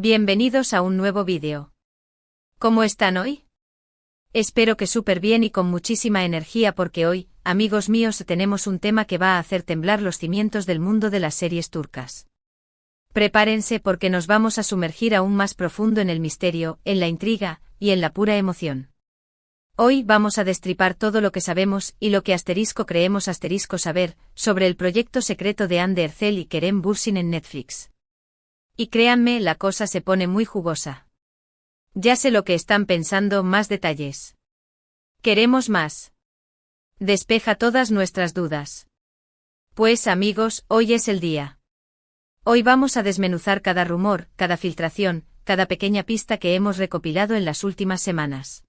Bienvenidos a un nuevo vídeo. ¿Cómo están hoy? Espero que súper bien y con muchísima energía porque hoy, amigos míos, tenemos un tema que va a hacer temblar los cimientos del mundo de las series turcas. Prepárense porque nos vamos a sumergir aún más profundo en el misterio, en la intriga, y en la pura emoción. Hoy vamos a destripar todo lo que sabemos y lo que creemos saber sobre el proyecto secreto de Hande Erçel y Kerem Bürsin en Netflix. Y créanme, la cosa se pone muy jugosa. Ya sé lo que están pensando, más detalles. Queremos más. Despeja todas nuestras dudas. Pues amigos, hoy es el día. Hoy vamos a desmenuzar cada rumor, cada filtración, cada pequeña pista que hemos recopilado en las últimas semanas.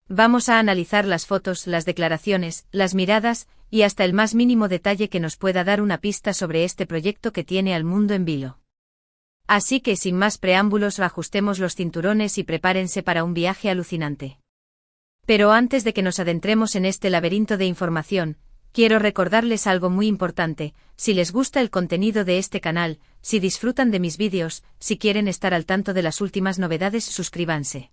Vamos a analizar las fotos, las declaraciones, las miradas, y hasta el más mínimo detalle que nos pueda dar una pista sobre este proyecto que tiene al mundo en vilo. Así que sin más preámbulos, ajustemos los cinturones y prepárense para un viaje alucinante. Pero antes de que nos adentremos en este laberinto de información, quiero recordarles algo muy importante: si les gusta el contenido de este canal, si disfrutan de mis vídeos, si quieren estar al tanto de las últimas novedades, suscríbanse.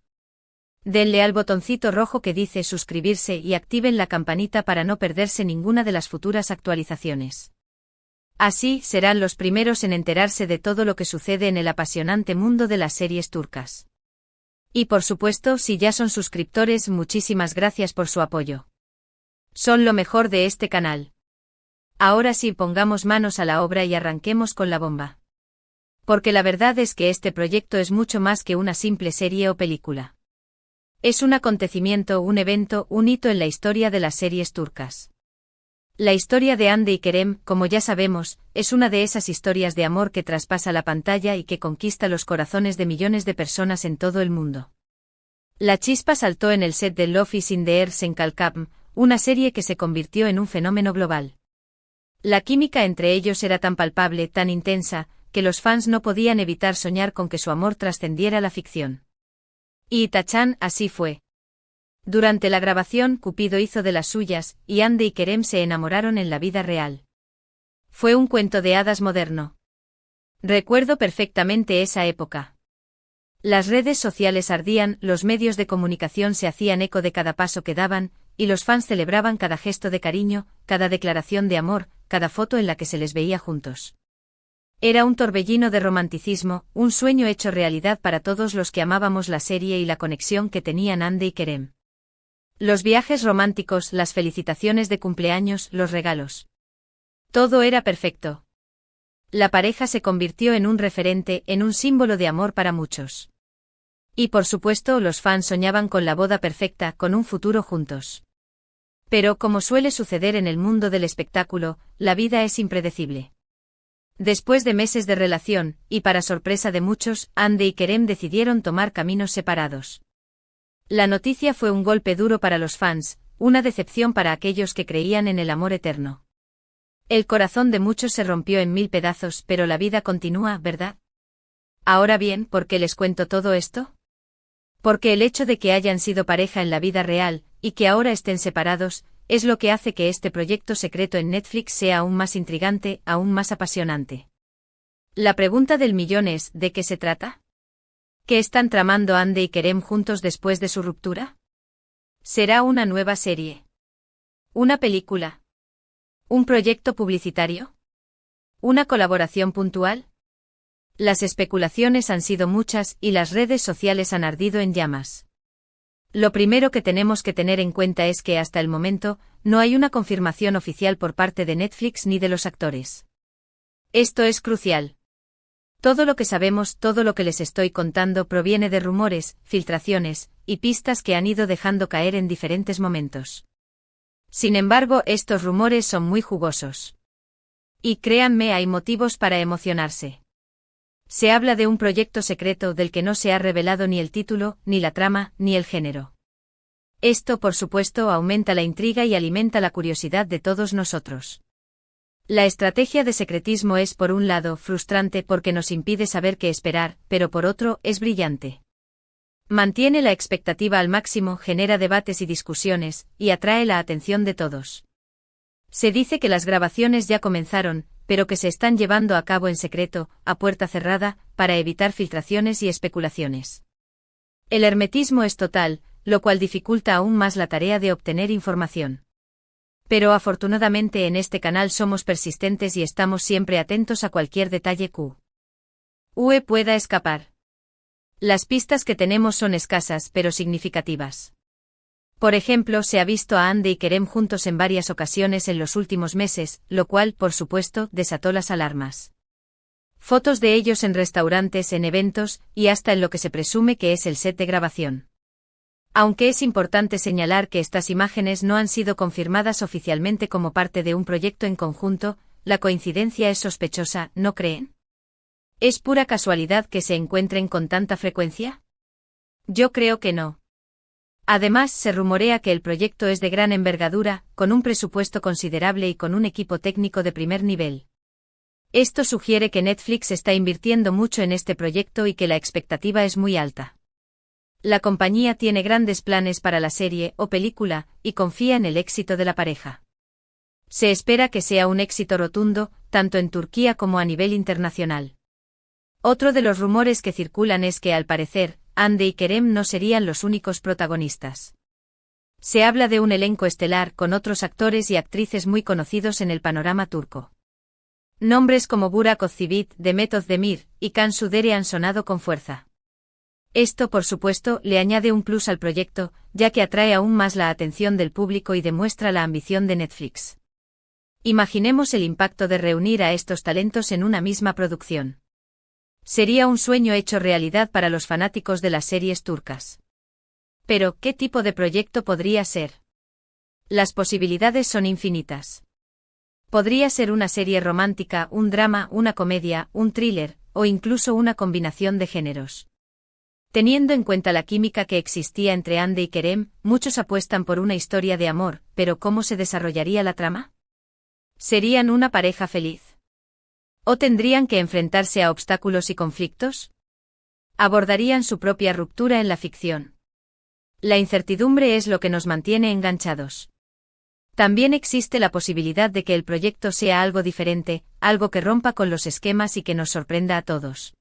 Denle al botoncito rojo que dice suscribirse y activen la campanita para no perderse ninguna de las futuras actualizaciones. Así serán los primeros en enterarse de todo lo que sucede en el apasionante mundo de las series turcas. Y por supuesto, si ya son suscriptores, muchísimas gracias por su apoyo. Son lo mejor de este canal. Ahora sí, pongamos manos a la obra y arranquemos con la bomba. Porque la verdad es que este proyecto es mucho más que una simple serie o película. Es un acontecimiento, un evento, un hito en la historia de las series turcas. La historia de Hande y Kerem, como ya sabemos, es una de esas historias de amor que traspasa la pantalla y que conquista los corazones de millones de personas en todo el mundo. La chispa saltó en el set de Love is in the Air en Calcapm, una serie que se convirtió en un fenómeno global. La química entre ellos era tan palpable, tan intensa, que los fans no podían evitar soñar con que su amor trascendiera la ficción. Y tachan, así fue. Durante la grabación, Cupido hizo de las suyas, y Hande y Kerem se enamoraron en la vida real. Fue un cuento de hadas moderno. Recuerdo perfectamente esa época. Las redes sociales ardían, los medios de comunicación se hacían eco de cada paso que daban, y los fans celebraban cada gesto de cariño, cada declaración de amor, cada foto en la que se les veía juntos. Era un torbellino de romanticismo, un sueño hecho realidad para todos los que amábamos la serie y la conexión que tenían Hande y Kerem. Los viajes románticos, las felicitaciones de cumpleaños, los regalos. Todo era perfecto. La pareja se convirtió en un referente, en un símbolo de amor para muchos. Y por supuesto, los fans soñaban con la boda perfecta, con un futuro juntos. Pero como suele suceder en el mundo del espectáculo, la vida es impredecible. Después de meses de relación, y para sorpresa de muchos, Hande y Kerem decidieron tomar caminos separados. La noticia fue un golpe duro para los fans, una decepción para aquellos que creían en el amor eterno. El corazón de muchos se rompió en 1000 pedazos, pero la vida continúa, ¿verdad? Ahora bien, ¿por qué les cuento todo esto? Porque el hecho de que hayan sido pareja en la vida real, y que ahora estén separados, es lo que hace que este proyecto secreto en Netflix sea aún más intrigante, aún más apasionante. La pregunta del millón es, ¿de qué se trata? ¿Qué están tramando Hande y Kerem juntos después de su ruptura? ¿Será una nueva serie? ¿Una película? ¿Un proyecto publicitario? ¿Una colaboración puntual? Las especulaciones han sido muchas y las redes sociales han ardido en llamas. Lo primero que tenemos que tener en cuenta es que hasta el momento, no hay una confirmación oficial por parte de Netflix ni de los actores. Esto es crucial. Todo lo que sabemos, todo lo que les estoy contando proviene de rumores, filtraciones, y pistas que han ido dejando caer en diferentes momentos. Sin embargo, estos rumores son muy jugosos. Y créanme, hay motivos para emocionarse. Se habla de un proyecto secreto del que no se ha revelado ni el título, ni la trama, ni el género. Esto, por supuesto, aumenta la intriga y alimenta la curiosidad de todos nosotros. La estrategia de secretismo es, por un lado, frustrante porque nos impide saber qué esperar, pero por otro, es brillante. Mantiene la expectativa al máximo, genera debates y discusiones, y atrae la atención de todos. Se dice que las grabaciones ya comenzaron, pero que se están llevando a cabo en secreto, a puerta cerrada, para evitar filtraciones y especulaciones. El hermetismo es total, lo cual dificulta aún más la tarea de obtener información. Pero afortunadamente en este canal somos persistentes y estamos siempre atentos a cualquier detalle que pueda escapar. Las pistas que tenemos son escasas pero significativas. Por ejemplo, se ha visto a Hande y Kerem juntos en varias ocasiones en los últimos meses, lo cual, por supuesto, desató las alarmas. Fotos de ellos en restaurantes, en eventos, y hasta en lo que se presume que es el set de grabación. Aunque es importante señalar que estas imágenes no han sido confirmadas oficialmente como parte de un proyecto en conjunto, la coincidencia es sospechosa, ¿no creen? ¿Es pura casualidad que se encuentren con tanta frecuencia? Yo creo que no. Además, se rumorea que el proyecto es de gran envergadura, con un presupuesto considerable y con un equipo técnico de primer nivel. Esto sugiere que Netflix está invirtiendo mucho en este proyecto y que la expectativa es muy alta. La compañía tiene grandes planes para la serie o película, y confía en el éxito de la pareja. Se espera que sea un éxito rotundo, tanto en Turquía como a nivel internacional. Otro de los rumores que circulan es que, al parecer, Hande y Kerem no serían los únicos protagonistas. Se habla de un elenco estelar con otros actores y actrices muy conocidos en el panorama turco. Nombres como Burak Özçivit, Demet Özdemir y Cansu Dere han sonado con fuerza. Esto, por supuesto, le añade un plus al proyecto, ya que atrae aún más la atención del público y demuestra la ambición de Netflix. Imaginemos el impacto de reunir a estos talentos en una misma producción. Sería un sueño hecho realidad para los fanáticos de las series turcas. Pero, ¿qué tipo de proyecto podría ser? Las posibilidades son infinitas. Podría ser una serie romántica, un drama, una comedia, un thriller, o incluso una combinación de géneros. Teniendo en cuenta la química que existía entre Hande y Kerem, muchos apuestan por una historia de amor, pero ¿cómo se desarrollaría la trama? ¿Serían una pareja feliz? ¿O tendrían que enfrentarse a obstáculos y conflictos? ¿Abordarían su propia ruptura en la ficción? La incertidumbre es lo que nos mantiene enganchados. También existe la posibilidad de que el proyecto sea algo diferente, algo que rompa con los esquemas y que nos sorprenda a todos.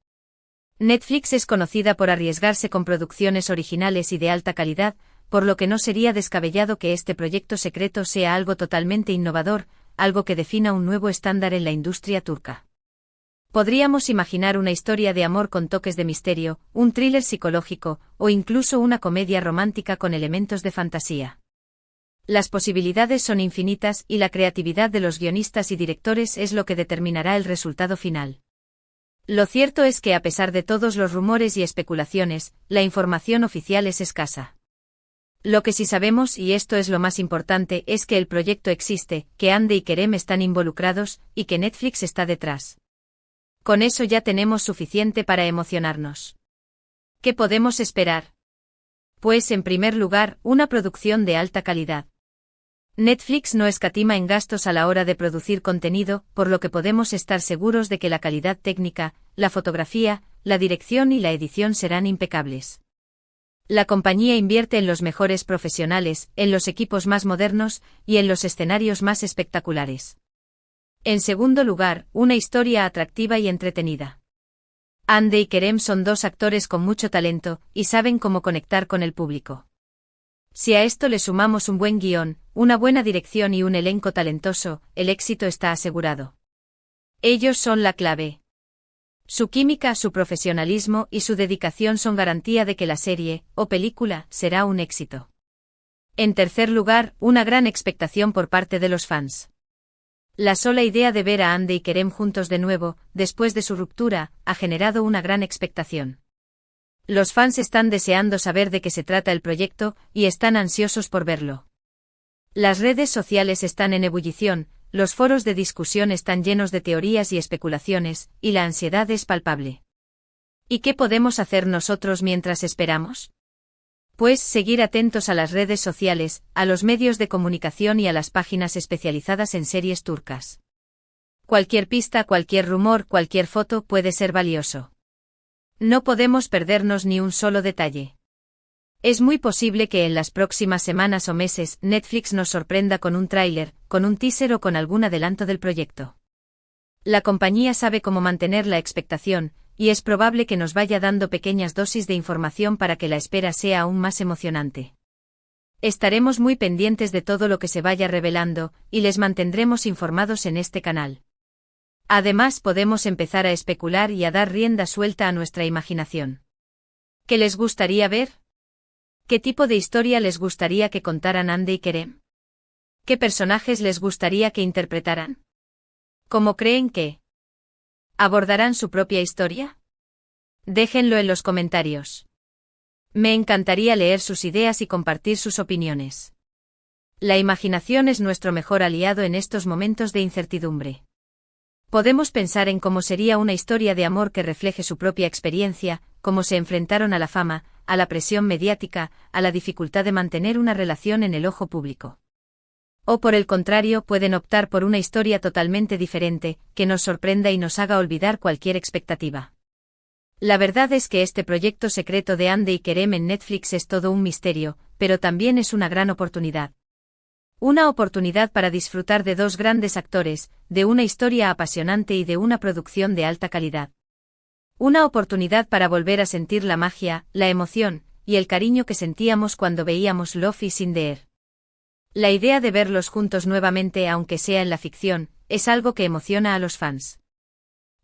Netflix es conocida por arriesgarse con producciones originales y de alta calidad, por lo que no sería descabellado que este proyecto secreto sea algo totalmente innovador, algo que defina un nuevo estándar en la industria turca. Podríamos imaginar una historia de amor con toques de misterio, un thriller psicológico, o incluso una comedia romántica con elementos de fantasía. Las posibilidades son infinitas y la creatividad de los guionistas y directores es lo que determinará el resultado final. Lo cierto es que a pesar de todos los rumores y especulaciones, la información oficial es escasa. Lo que sí sabemos, y esto es lo más importante, es que el proyecto existe, que Hande y Kerem están involucrados, y que Netflix está detrás. Con eso ya tenemos suficiente para emocionarnos. ¿Qué podemos esperar? Pues en primer lugar, una producción de alta calidad. Netflix no escatima en gastos a la hora de producir contenido, por lo que podemos estar seguros de que la calidad técnica, la fotografía, la dirección y la edición serán impecables. La compañía invierte en los mejores profesionales, en los equipos más modernos y en los escenarios más espectaculares. En segundo lugar, una historia atractiva y entretenida. Hande y Kerem son dos actores con mucho talento, y saben cómo conectar con el público. Si a esto le sumamos un buen guión, una buena dirección y un elenco talentoso, el éxito está asegurado. Ellos son la clave. Su química, su profesionalismo y su dedicación son garantía de que la serie, o película, será un éxito. En tercer lugar, una gran expectación por parte de los fans. La sola idea de ver a Hande y Kerem juntos de nuevo, después de su ruptura, ha generado una gran expectación. Los fans están deseando saber de qué se trata el proyecto, y están ansiosos por verlo. Las redes sociales están en ebullición, los foros de discusión están llenos de teorías y especulaciones, y la ansiedad es palpable. ¿Y qué podemos hacer nosotros mientras esperamos? Pues seguir atentos a las redes sociales, a los medios de comunicación y a las páginas especializadas en series turcas. Cualquier pista, cualquier rumor, cualquier foto puede ser valioso. No podemos perdernos ni un solo detalle. Es muy posible que en las próximas semanas o meses Netflix nos sorprenda con un tráiler, con un teaser o con algún adelanto del proyecto. La compañía sabe cómo mantener la expectación, y es probable que nos vaya dando pequeñas dosis de información para que la espera sea aún más emocionante. Estaremos muy pendientes de todo lo que se vaya revelando, y les mantendremos informados en este canal. Además, podemos empezar a especular y a dar rienda suelta a nuestra imaginación. ¿Qué les gustaría ver? ¿Qué tipo de historia les gustaría que contaran Andy y Kerem? ¿Qué personajes les gustaría que interpretaran? ¿Cómo creen que abordarán su propia historia? Déjenlo en los comentarios. Me encantaría leer sus ideas y compartir sus opiniones. La imaginación es nuestro mejor aliado en estos momentos de incertidumbre. Podemos pensar en cómo sería una historia de amor que refleje su propia experiencia, cómo se enfrentaron a la fama, a la presión mediática, a la dificultad de mantener una relación en el ojo público. O por el contrario, pueden optar por una historia totalmente diferente, que nos sorprenda y nos haga olvidar cualquier expectativa. La verdad es que este proyecto secreto de Andy y Kerem en Netflix es todo un misterio, pero también es una gran oportunidad. Una oportunidad para disfrutar de dos grandes actores, de una historia apasionante y de una producción de alta calidad. Una oportunidad para volver a sentir la magia, la emoción, y el cariño que sentíamos cuando veíamos Love is in the Air. La idea de verlos juntos nuevamente, aunque sea en la ficción, es algo que emociona a los fans.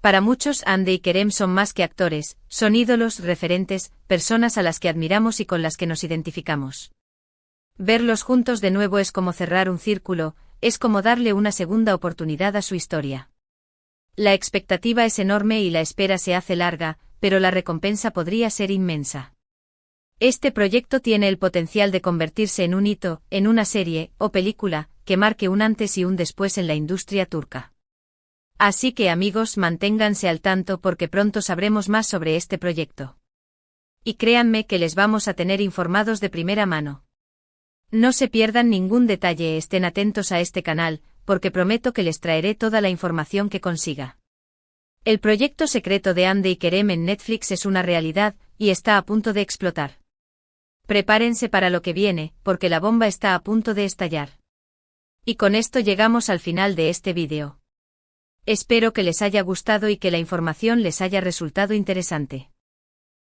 Para muchos, Andy y Kerem son más que actores, son ídolos, referentes, personas a las que admiramos y con las que nos identificamos. Verlos juntos de nuevo es como cerrar un círculo, es como darle una segunda oportunidad a su historia. La expectativa es enorme y la espera se hace larga, pero la recompensa podría ser inmensa. Este proyecto tiene el potencial de convertirse en un hito, en una serie o película, que marque un antes y un después en la industria turca. Así que amigos, manténganse al tanto porque pronto sabremos más sobre este proyecto. Y créanme que les vamos a tener informados de primera mano. No se pierdan ningún detalle, estén atentos a este canal, porque prometo que les traeré toda la información que consiga. El proyecto secreto de Andy y Kerem en Netflix es una realidad, y está a punto de explotar. Prepárense para lo que viene, porque la bomba está a punto de estallar. Y con esto llegamos al final de este vídeo. Espero que les haya gustado y que la información les haya resultado interesante.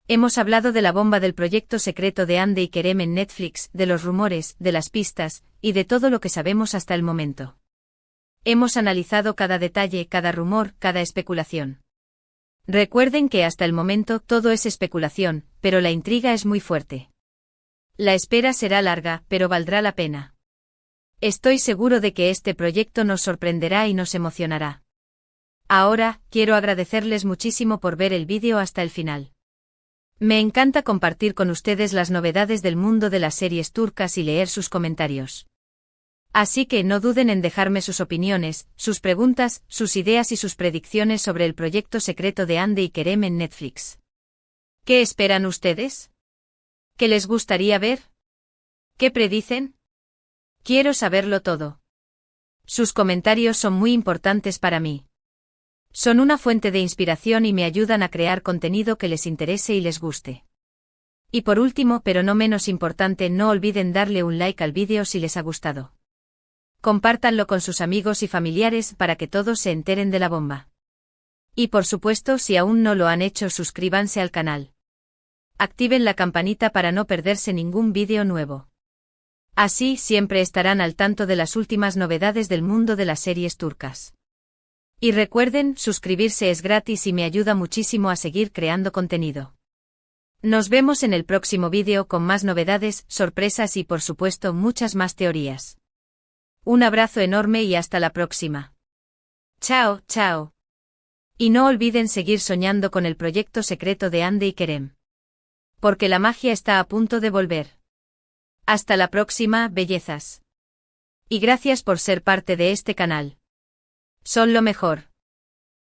Hemos hablado de la bomba del proyecto secreto de Andy y Kerem en Netflix, de los rumores, de las pistas, y de todo lo que sabemos hasta el momento. Hemos analizado cada detalle, cada rumor, cada especulación. Recuerden que hasta el momento todo es especulación, pero la intriga es muy fuerte. La espera será larga, pero valdrá la pena. Estoy seguro de que este proyecto nos sorprenderá y nos emocionará. Ahora, quiero agradecerles muchísimo por ver el vídeo hasta el final. Me encanta compartir con ustedes las novedades del mundo de las series turcas y leer sus comentarios. Así que no duden en dejarme sus opiniones, sus preguntas, sus ideas y sus predicciones sobre el proyecto secreto de Andy y Kerem en Netflix. ¿Qué esperan ustedes? ¿Qué les gustaría ver? ¿Qué predicen? Quiero saberlo todo. Sus comentarios son muy importantes para mí. Son una fuente de inspiración y me ayudan a crear contenido que les interese y les guste. Y por último, pero no menos importante, no olviden darle un like al vídeo si les ha gustado. Compártanlo con sus amigos y familiares para que todos se enteren de la bomba. Y por supuesto, si aún no lo han hecho, suscríbanse al canal. Activen la campanita para no perderse ningún vídeo nuevo. Así siempre estarán al tanto de las últimas novedades del mundo de las series turcas. Y recuerden, suscribirse es gratis y me ayuda muchísimo a seguir creando contenido. Nos vemos en el próximo vídeo con más novedades, sorpresas y por supuesto muchas más teorías. Un abrazo enorme y hasta la próxima. Chao, chao. Y no olviden seguir soñando con el proyecto secreto de Andy y Kerem. Porque la magia está a punto de volver. Hasta la próxima, bellezas. Y gracias por ser parte de este canal. Son lo mejor.